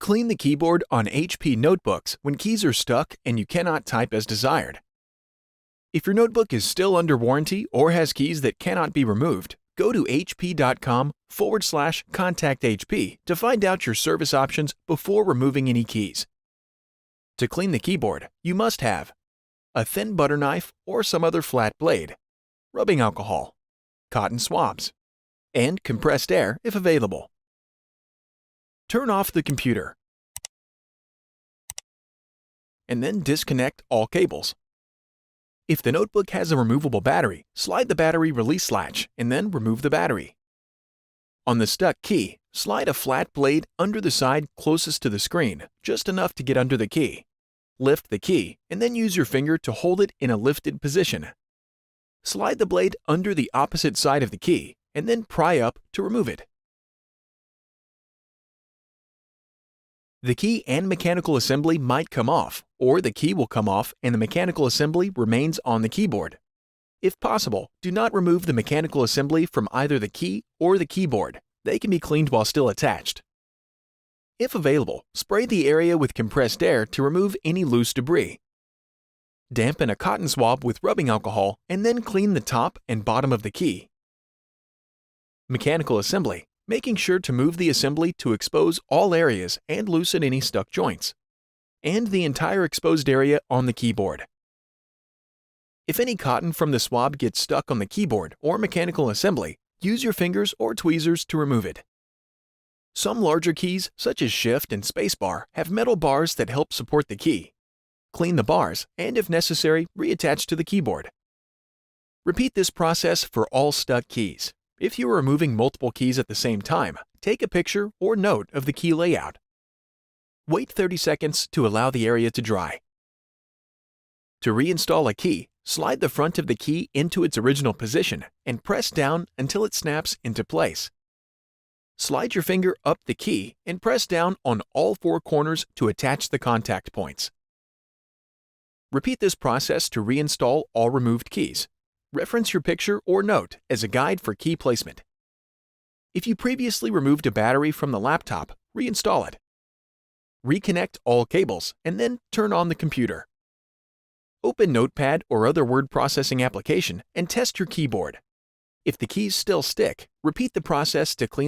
Clean the keyboard on HP notebooks when keys are stuck and you cannot type as desired. If your notebook is still under warranty or has keys that cannot be removed, go to hp.com/contact-HP to find out your service options before removing any keys. To clean the keyboard, you must have a thin butter knife or some other flat blade, rubbing alcohol, cotton swabs, and compressed air if available. Turn off the computer and then disconnect all cables. If the notebook has a removable battery, slide the battery release latch and then remove the battery. On the stuck key, slide a flat blade under the side closest to the screen, just enough to get under the key. Lift the key and then use your finger to hold it in a lifted position. Slide the blade under the opposite side of the key and then pry up to remove it. The key and mechanical assembly might come off, or the key will come off and the mechanical assembly remains on the keyboard. If possible, do not remove the mechanical assembly from either the key or the keyboard. They can be cleaned while still attached. If available, spray the area with compressed air to remove any loose debris. Dampen a cotton swab with rubbing alcohol and then clean the top and bottom of the key. Mechanical assembly. Making sure to move the assembly to expose all areas and loosen any stuck joints, and the entire exposed area on the keyboard. If any cotton from the swab gets stuck on the keyboard or mechanical assembly, use your fingers or tweezers to remove it. Some larger keys, such as Shift and Spacebar, have metal bars that help support the key. Clean the bars and, if necessary, reattach to the keyboard. Repeat this process for all stuck keys. If you are removing multiple keys at the same time, take a picture or note of the key layout. Wait 30 seconds to allow the area to dry. To reinstall a key, slide the front of the key into its original position and press down until it snaps into place. Slide your finger up the key and press down on all four corners to attach the contact points. Repeat this process to reinstall all removed keys. Reference your picture or note as a guide for key placement. If you previously removed a battery from the laptop, reinstall it. Reconnect all cables and then turn on the computer. Open Notepad or other word processing application and test your keyboard. If the keys still stick, repeat the process to clean